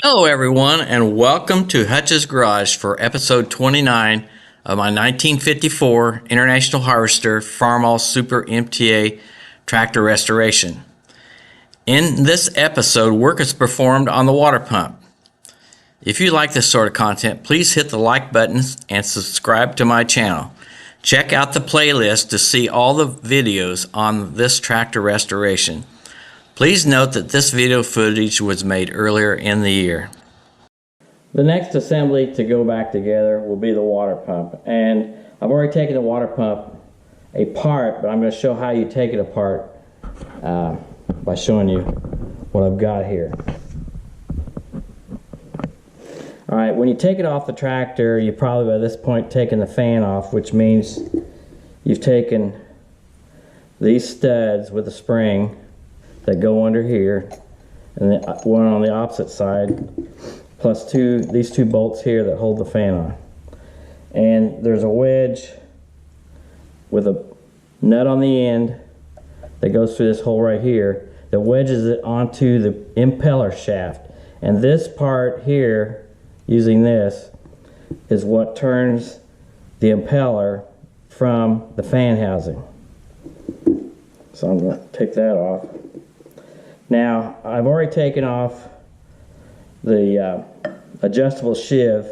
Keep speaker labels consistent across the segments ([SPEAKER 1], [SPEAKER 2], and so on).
[SPEAKER 1] Hello, everyone, and welcome to Hutch's Garage for episode 29 of my 1954 International Harvester Farmall Super MTA tractor restoration. In this episode, work is performed on the water pump. If you like this sort of content, please hit the like button and subscribe to my channel. Check out the playlist to see all the videos on this tractor restoration. Please note that this video footage was made earlier in the year. The next assembly to go back together will be the water pump, and I've already taken the water pump apart, but I'm going to show how you take it apart by showing you what I've got here. Alright, when you take it off the tractor, you probably by this point taken the fan off, which means you've taken these studs with a spring that go under here, and the one on the opposite side, plus these two bolts here that hold the fan on. And there's a wedge with a nut on the end that goes through this hole right here that wedges it onto the impeller shaft. And this part here, using this, is what turns the impeller from the fan housing. So I'm going to take that off. Now, I've already taken off the adjustable sheave,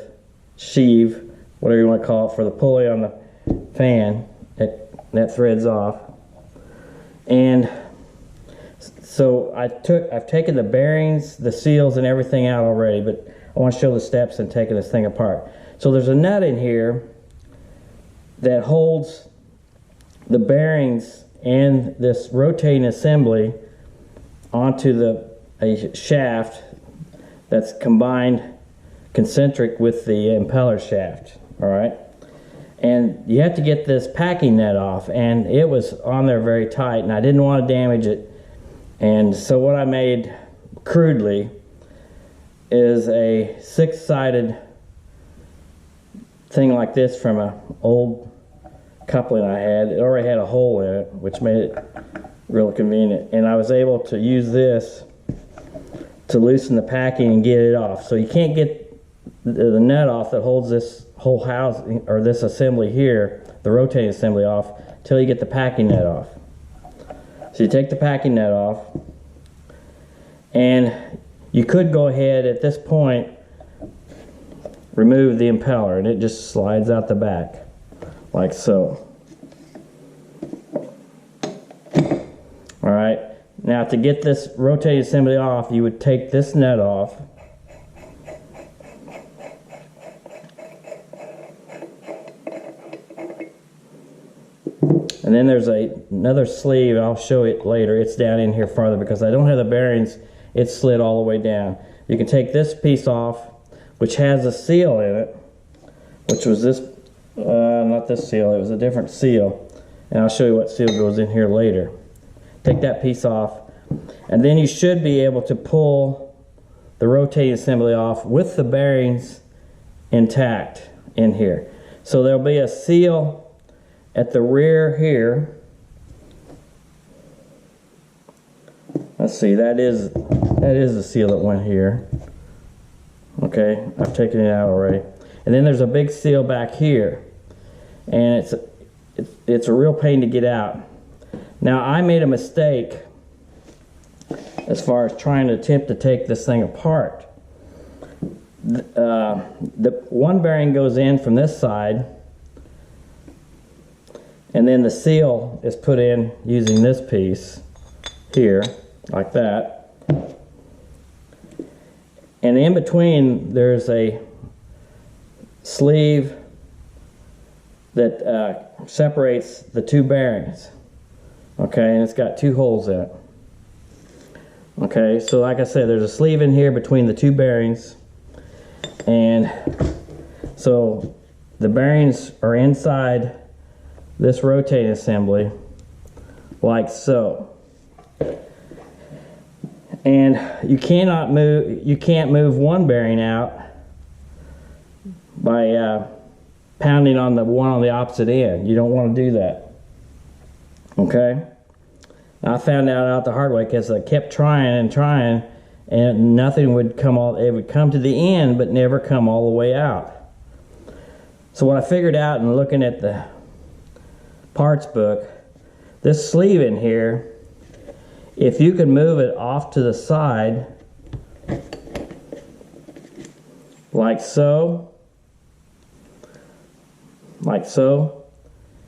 [SPEAKER 1] whatever you want to call it, for the pulley on the fan. That threads off. And so I've taken the bearings, the seals, and everything out already, but I want to show the steps in taking this thing apart. So there's a nut in here that holds the bearings and this rotating assembly onto a shaft that's combined concentric with the impeller shaft. All right, and you have to get this packing nut off, and it was on there very tight, and I didn't want to damage it. And so what I made crudely is a six-sided thing like this from an old coupling I had. It already had a hole in it, which made it real convenient, and I was able to use this to loosen the packing and get it off. So you can't get the nut off that holds this whole housing, or this assembly here, the rotating assembly, off until you get the packing nut off. So you take the packing nut off, and you could go ahead at this point remove the impeller, and it just slides out the back like so. Alright, now to get this rotating assembly off, you would take this nut off. And then there's another sleeve, I'll show it later. It's down in here farther because I don't have the bearings. It's slid all the way down. You can take this piece off, which has a seal in it, which was this, not this seal, it was a different seal. And I'll show you what seal goes in here later. Take that piece off, and then you should be able to pull the rotating assembly off with the bearings intact in here. So there'll be a seal at the rear here. Let's see, that is the seal that went here. Okay, I've taken it out already. And then there's a big seal back here, and it's a real pain to get out. Now, I made a mistake as far as trying to attempt to take this thing apart. The one bearing goes in from this side, and then the seal is put in using this piece here, like that. And in between, there's a sleeve that separates the two bearings. Okay, and it's got two holes in it. Okay, so like I said, there's a sleeve in here between the two bearings, and so the bearings are inside this rotating assembly like so. And you can't move one bearing out by pounding on the one on the opposite end. You don't want to do that. Okay, I found out the hard way because I kept trying and trying, and nothing would come all, it would come to the end but never come all the way out. So what I figured out in looking at the parts book, this sleeve in here, if you can move it off to the side like so,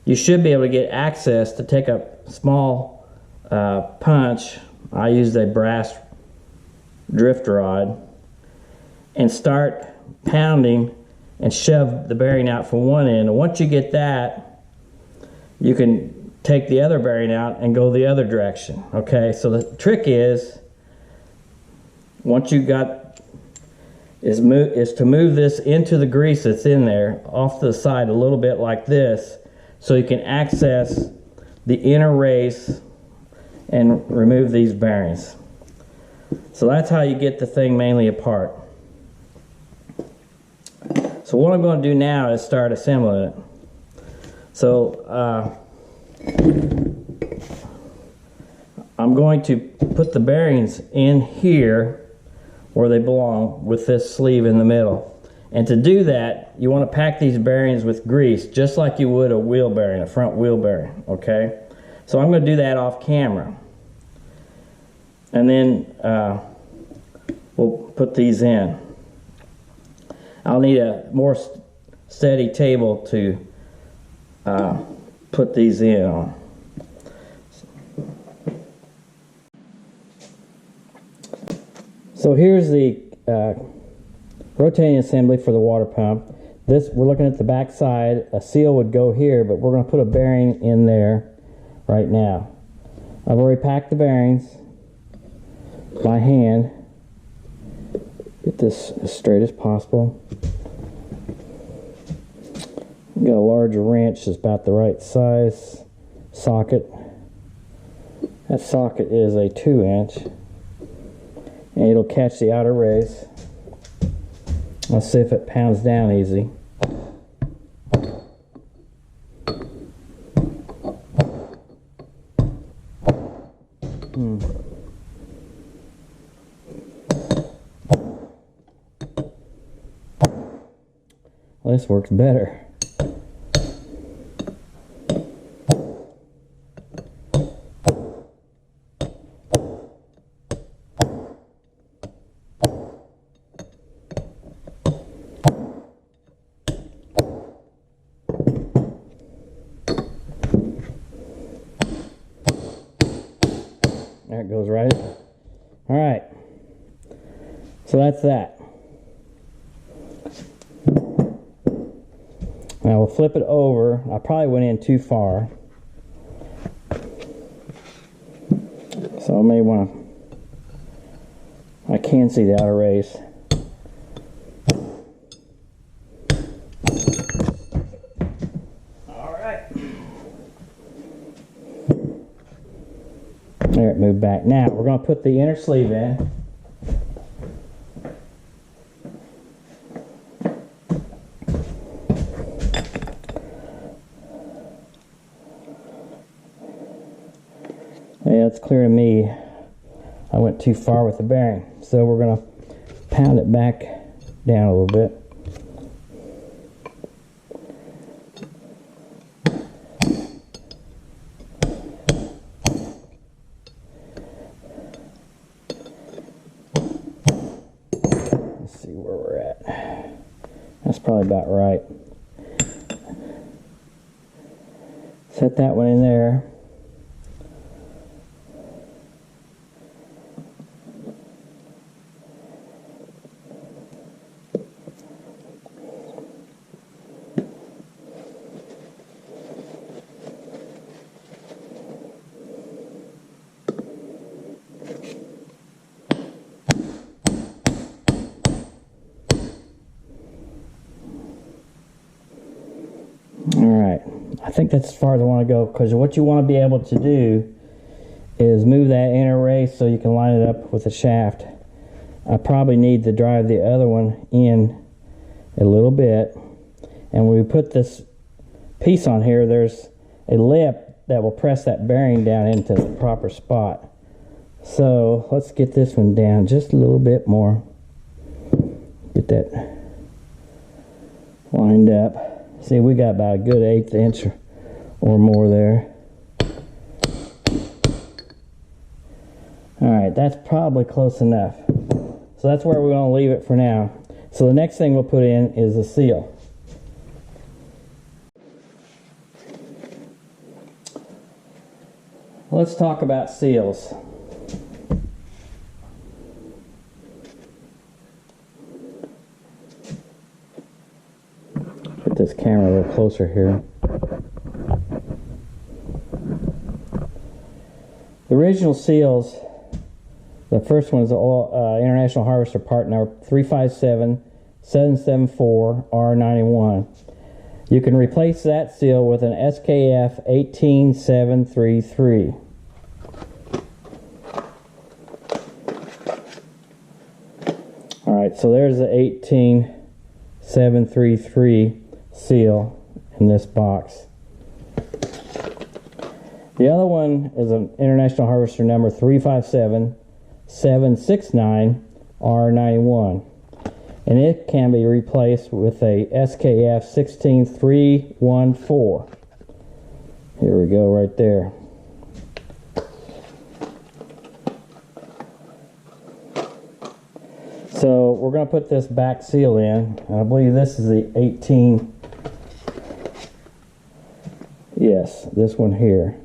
[SPEAKER 1] you should be able to get access to take a small punch. I used a brass drift rod and start pounding and shove the bearing out from one end. And once you get that, you can take the other bearing out and go the other direction. Okay, so the trick is, once you got, is to move this into the grease that's in there, off to the side a little bit like this, so you can access the inner race and remove these bearings. So that's how you get the thing mainly apart. So what I'm going to do now is start assembling it. So I'm going to put the bearings in here where they belong with this sleeve in the middle. And to do that, you want to pack these bearings with grease just like you would a wheel bearing, a front wheel bearing, okay? So I'm going to do that off camera. And then we'll put these in. I'll need a more steady table to put these in on. So here's the rotating assembly for the water pump. This, we're looking at the back side. A seal would go here, but we're going to put a bearing in there right now. I've already packed the bearings by hand. Get this as straight as possible. Got a large wrench that's about the right size. Socket. That socket is a 2-inch. And it'll catch the outer race. Let's see if it pounds down easy. Well, this works better. There it goes right. All right. So that's that. Now we'll flip it over. I probably went in too far, so I may want to. I can see the outer race. All right. There, it moved back. Now we're going to put the inner sleeve in. Yeah, it's clear to me I went too far with the bearing. So we're going to pound it back down a little bit. Let's see where we're at. That's probably about right. Set that one in there. Alright, I think that's as far as I want to go, because what you want to be able to do is move that inner race so you can line it up with the shaft. I probably need to drive the other one in a little bit, and when we put this piece on here, there's a lip that will press that bearing down into the proper spot. So let's get this one down just a little bit more. Get that lined up. See, we got about a good 1/8 inch or more there. Alright, that's probably close enough. So that's where we're going to leave it for now. So the next thing we'll put in is the seal. Let's talk about seals. Put this camera a little closer here. The original seals, the first one is International Harvester part number 357774R91. You can replace that seal with an SKF 18733. Alright, so there's the 18733 seal in this box. The other one is an International Harvester number 357769R91. And it can be replaced with a SKF 16314. Here we go, right there. So we're going to put this back seal in. I believe this is the 18. Yes, this one here.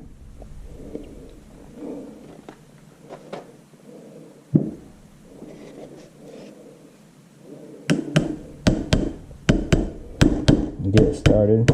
[SPEAKER 1] Get it started.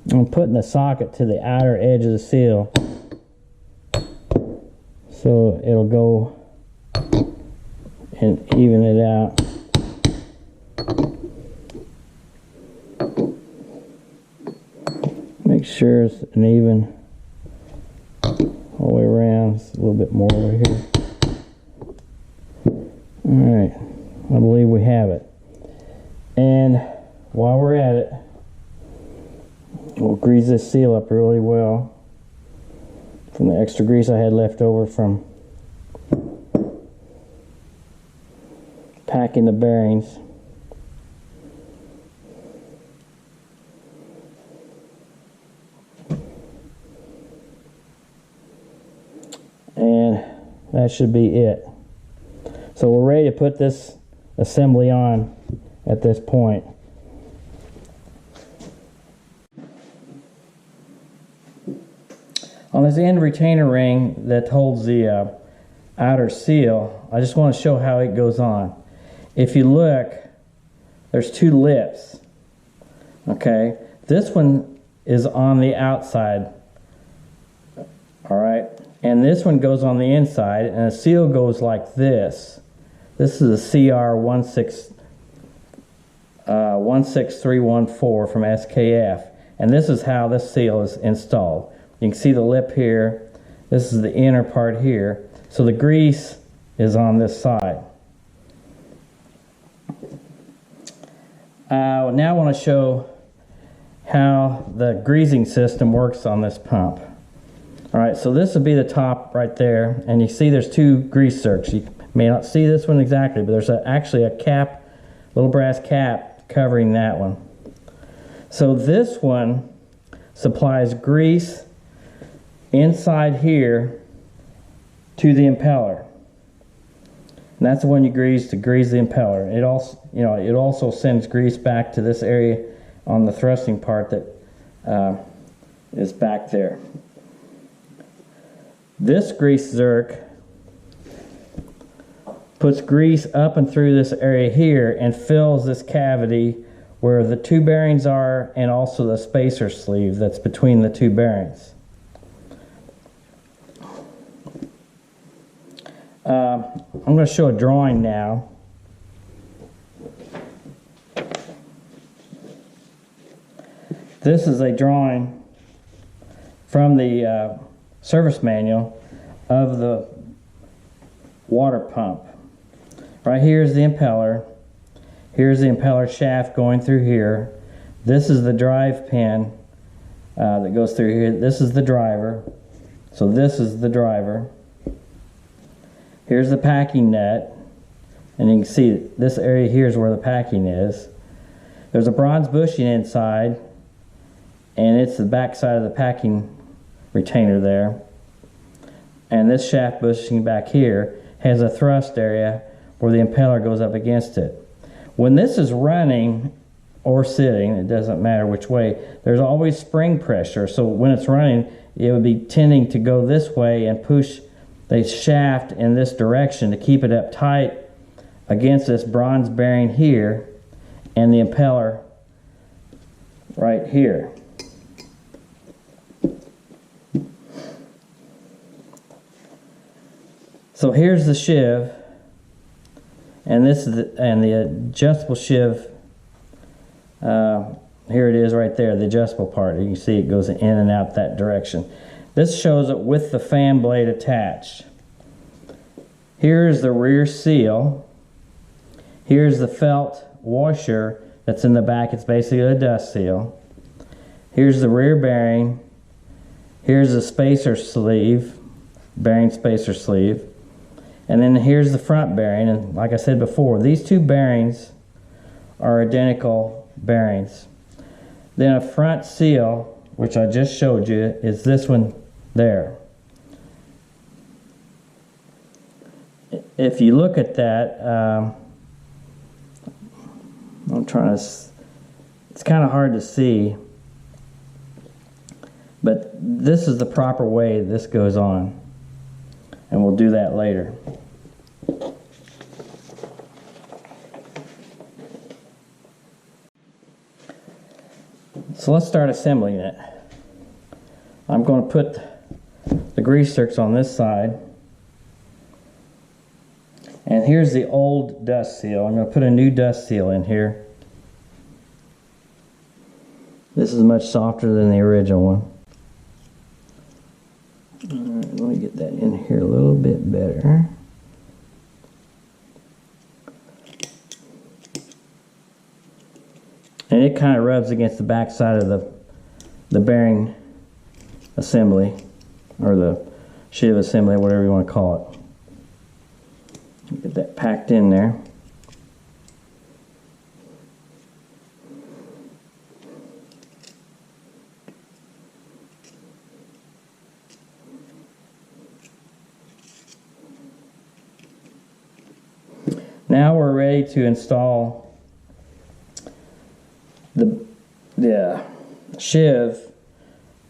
[SPEAKER 1] I'm putting the socket to the outer edge of the seal so it'll go and even it out. Make sure it's an even all the way around. It's a little bit more over here. Alright, I believe we have it. And while we're at it, we'll grease this seal up really well from the extra grease I had left over from packing the bearings. And that should be it. So we're ready to put this assembly on at this point. On this end retainer ring that holds the outer seal, I just want to show how it goes on. If you look, there's two lips. Okay, this one is on the outside. All right, and this one goes on the inside, and the seal goes like this. This is a CR 16314 from SKF, and this is how this seal is installed. You can see the lip here. This is the inner part here. So the grease is on this side. Now I want to show how the greasing system works on this pump. Alright, so this would be the top right there, and you see there's two grease zerks. You may not see this one exactly, but there's actually a cap, little brass cap covering that one. So this one supplies grease inside here to the impeller, and that's the one you grease to grease the impeller. It also, it also sends grease back to this area on the thrusting part that is back there. This grease zerk puts grease up and through this area here and fills this cavity where the two bearings are, and also the spacer sleeve that's between the two bearings. I'm going to show a drawing now. This is a drawing from the service manual of the water pump. Right here is the impeller. Here's the impeller shaft going through here. This is the drive pin that goes through here. This is the driver. So this is the driver. Here's the packing nut. And you can see this area here is where the packing is. There's a bronze bushing inside, and it's the back side of the packing retainer there. And this shaft bushing back here has a thrust area where the impeller goes up against it. When this is running or sitting, it doesn't matter which way, there's always spring pressure. So when it's running, it would be tending to go this way and push the shaft in this direction to keep it up tight against this bronze bearing here and the impeller right here. So here's the sheave, and this is the adjustable sheave. Here it is right there, the adjustable part. You can see it goes in and out that direction. This shows it with the fan blade attached. Here's the rear seal. Here's the felt washer that's in the back. It's basically a dust seal. Here's the rear bearing. Here's the spacer sleeve, bearing spacer sleeve. And then here's the front bearing, and like I said before, these two bearings are identical bearings. Then a front seal, which I just showed you, is this one there. If you look at that, I'm trying to, it's kind of hard to see, but this is the proper way this goes on. And we'll do that later. So let's start assembling it. I'm going to put the grease zerks on this side. And here's the old dust seal. I'm going to put a new dust seal in here. This is much softer than the original one. Alright, let me get that in here a little bit better. And it kind of rubs against the back side of the bearing assembly, or the sheave assembly, whatever you want to call it. Get that packed in there. Now we're ready to install the sheave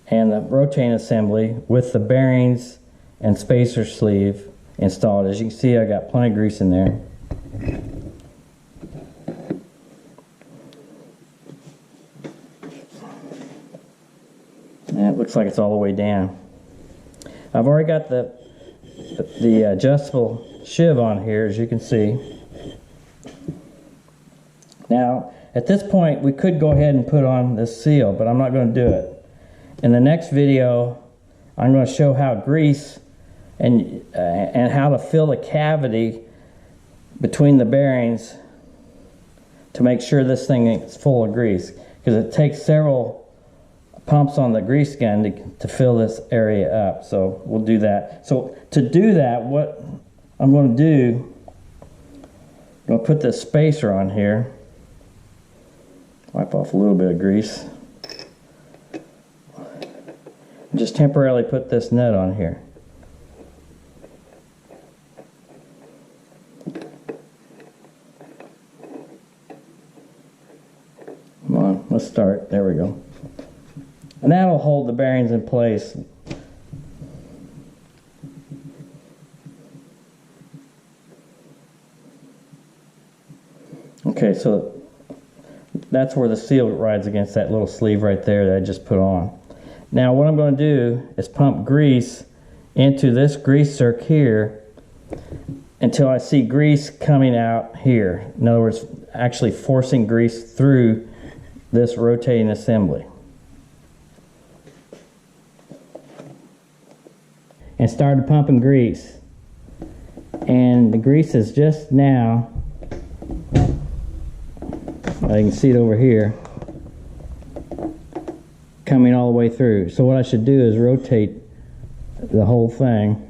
[SPEAKER 1] and the rotating assembly with the bearings and spacer sleeve installed. As you can see, I got plenty of grease in there. And it looks like it's all the way down. I've already got the adjustable sheave on here, as you can see. Now, at this point, we could go ahead and put on this seal, but I'm not going to do it. In the next video, I'm going to show how grease and how to fill the cavity between the bearings to make sure this thing is full of grease, because it takes several pumps on the grease gun to fill this area up. So we'll do that. So to do that, what I'm going to do, I'm going to put this spacer on here. Wipe off a little bit of grease. Just temporarily put this nut on here. Come on, let's start. There we go. And that'll hold the bearings in place. Okay, so that's where the seal rides against that little sleeve right there that I just put on. Now what I'm going to do is pump grease into this grease zerk here, until I see grease coming out here. In other words, actually forcing grease through this rotating assembly. And started pumping grease. And the grease is just now, I can see it over here, coming all the way through. So what I should do is rotate the whole thing.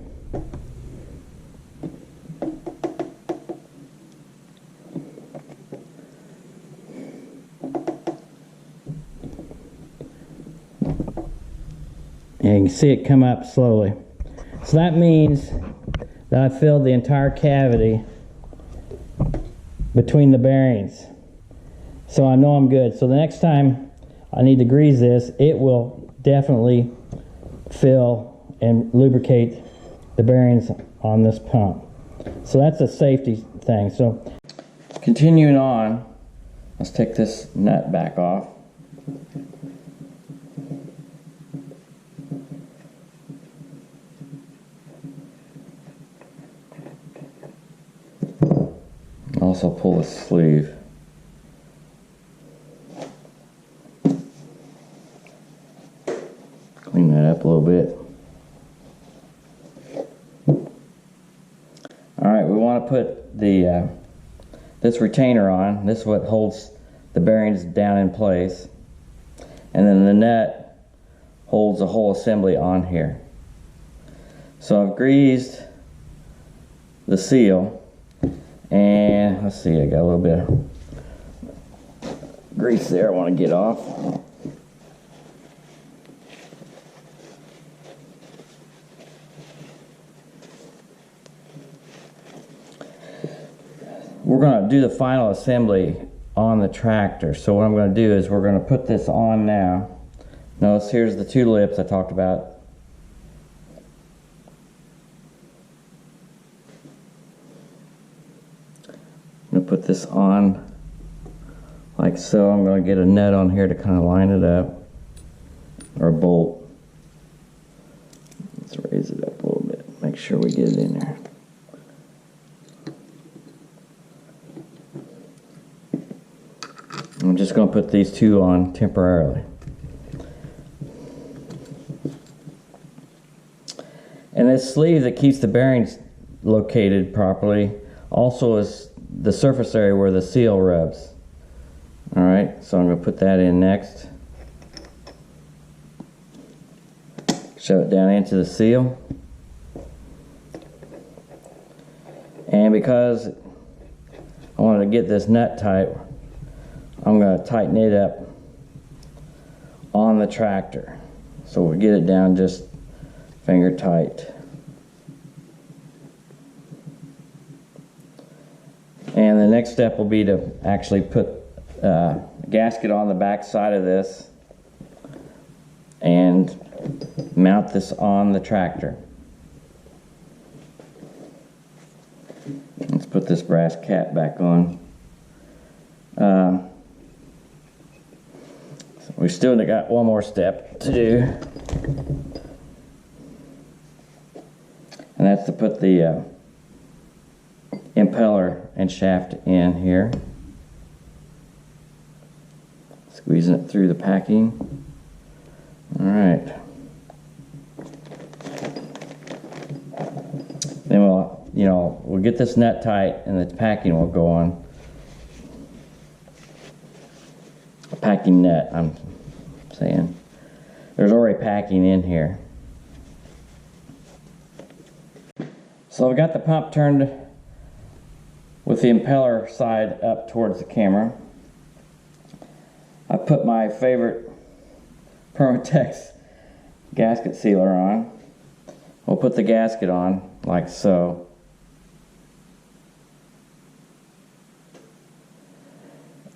[SPEAKER 1] And you can see it come up slowly. So that means that I filled the entire cavity between the bearings. So I know I'm good. So the next time I need to grease this, it will definitely fill and lubricate the bearings on this pump. So that's a safety thing. So continuing on, let's take this nut back off. Also pull the sleeve. Clean that up a little bit. Alright, we want to put the this retainer on. This is what holds the bearings down in place. And then the nut holds the whole assembly on here. So I've greased the seal. And let's see, I got a little bit of grease there I want to get off. We're going to do the final assembly on the tractor. So what I'm going to do is we're going to put this on now. Notice here's the two lips I talked about. I'm going to put this on like so. I'm going to get a nut on here to kind of line it up, or a bolt. Let's raise it up a little bit, make sure we get it in there. I'm just going to put these two on temporarily. And this sleeve that keeps the bearings located properly also is the surface area where the seal rubs. Alright, so I'm going to put that in next. Shove it down into the seal. And because I wanted to get this nut tight, I'm going to tighten it up on the tractor. So we'll get it down just finger tight. And the next step will be to actually put a gasket on the back side of this and mount this on the tractor. Let's put this brass cap back on. So we still got one more step to do, and that's to put the impeller and shaft in here. Squeezing it through the packing. Alright. Then we'll get this nut tight and the packing will go on. A packing nut, I'm saying. There's already packing in here. So I've got the pump turned with the impeller side up towards the camera. I put my favorite Permatex gasket sealer on. We'll put the gasket on like so.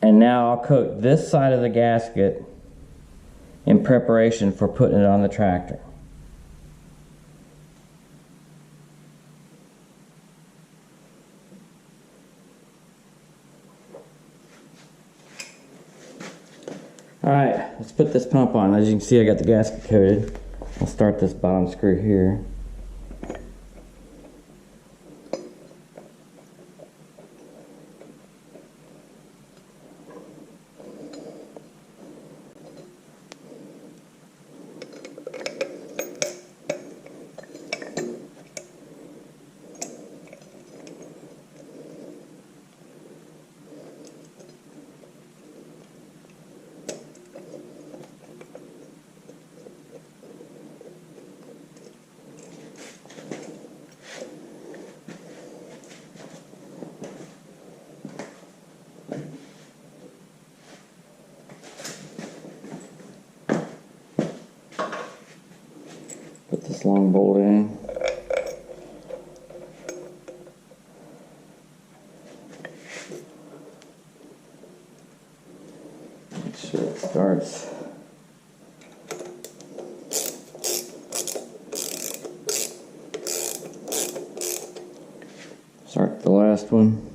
[SPEAKER 1] And now I'll coat this side of the gasket in preparation for putting it on the tractor. Alright, let's put this pump on. As you can see, I got the gasket coated. I'll start this bottom screw here. this long bolt in. Make sure it starts. Start the last one.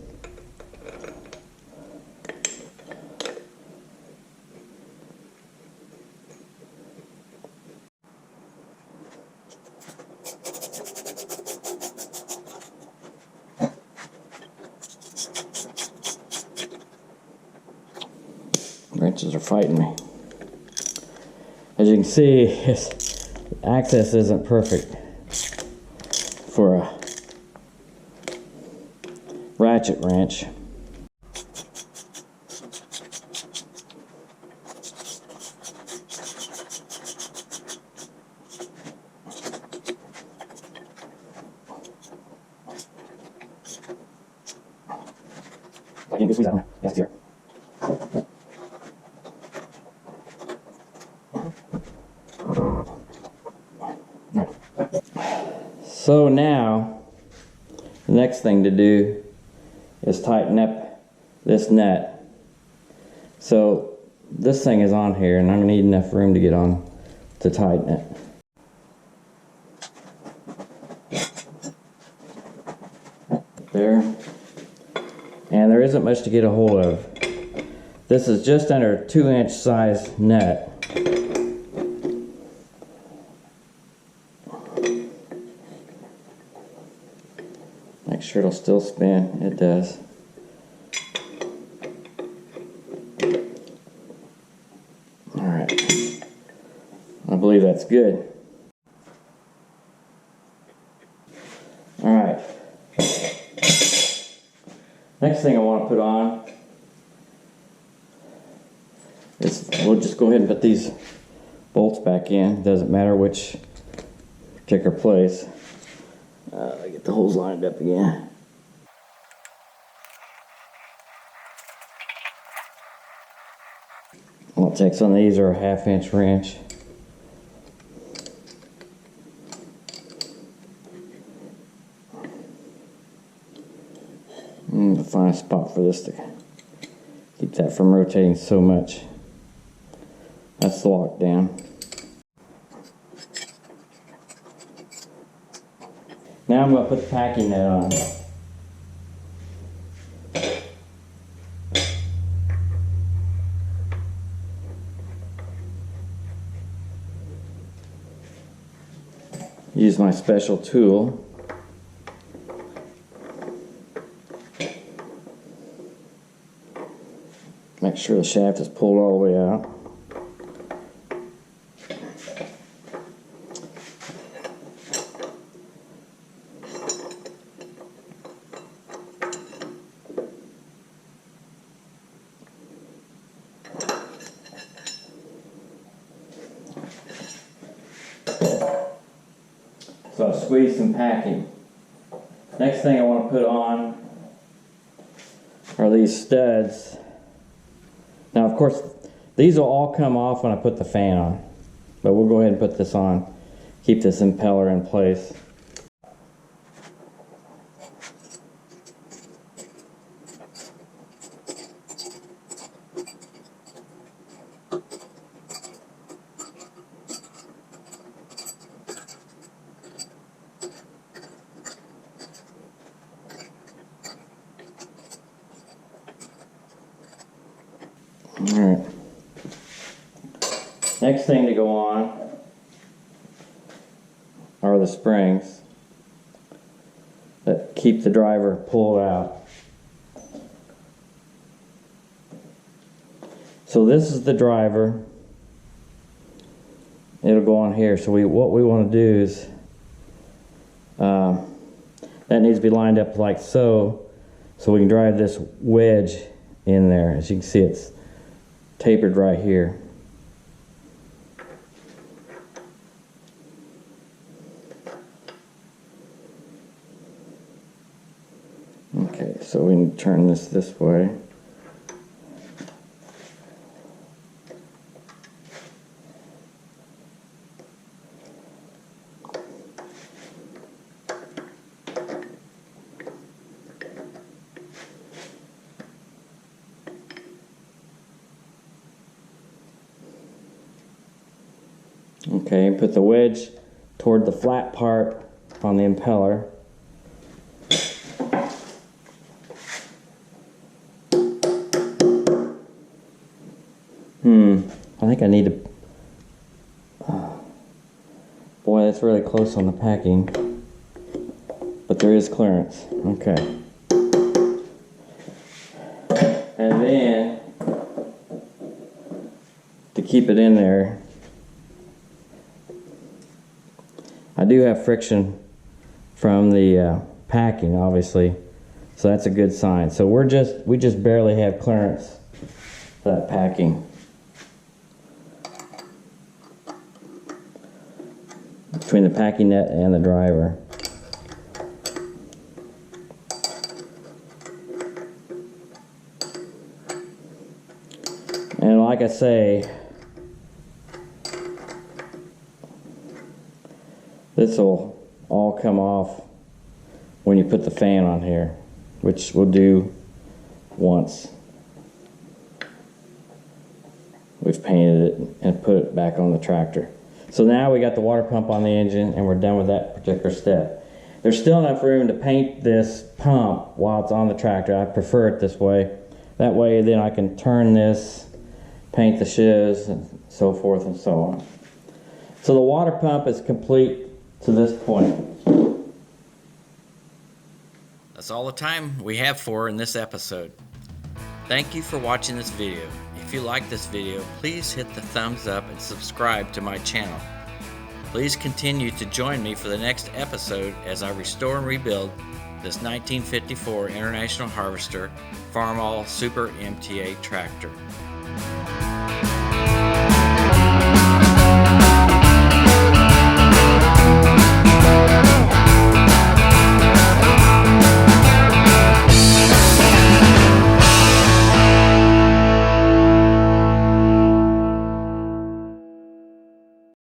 [SPEAKER 1] Wrenches are fighting me. As you can see, his access isn't perfect for a ratchet wrench. I can't squeeze that one. Yes, here. So now, the next thing to do is tighten up this nut. So this thing is on here and I'm going to need enough room to get on to tighten it. There. And there isn't much to get a hold of. This is just under a 2-inch size nut. Make sure it'll still spin. It does. Alright. I believe that's good. Alright. Next thing I want to put on is, we'll just go ahead and put these bolts back in. Doesn't matter which particular place. Get the holes lined up again. All it takes on these are a 1/2-inch wrench. To find a spot for this to keep that from rotating so much. That's the lockdown. Now I'm going to put the packing nut on. Use my special tool. Make sure the shaft is pulled all the way out. So I've squeezed some packing. Next thing I want to put on are these studs. Now, of course, these will all come off when I put the fan on, but we'll go ahead and put this on, keep this impeller in place. Alright. Next thing to go on are the springs that keep the driver pulled out. So this is the driver. It'll go on here. So what we want to do is that needs to be lined up like so we can drive this wedge in there. As you can see, it's tapered right here. Okay, so we can turn this way. Okay, put the wedge toward the flat part on the impeller. I think I need to... boy, that's really close on the packing. But there is clearance. Okay. And then, to keep it in there, I do have friction from the packing, obviously, so that's a good sign. So we just barely have clearance for that packing between the packing net and the driver. And like I say, this will all come off when you put the fan on here, which we'll do once we've painted it and put it back on the tractor. So now we got the water pump on the engine and we're done with that particular step. There's still enough room to paint this pump while it's on the tractor. I prefer it this way. That way then I can turn this, paint the shivs, and so forth and so on. So the water pump is complete to this point.
[SPEAKER 2] That's all the time we have for in this episode. Thank you for watching this video. If you like this video, please hit the thumbs up and subscribe to my channel. Please continue to join me for the next episode as I restore and rebuild this 1954 International Harvester Farmall Super MTA tractor.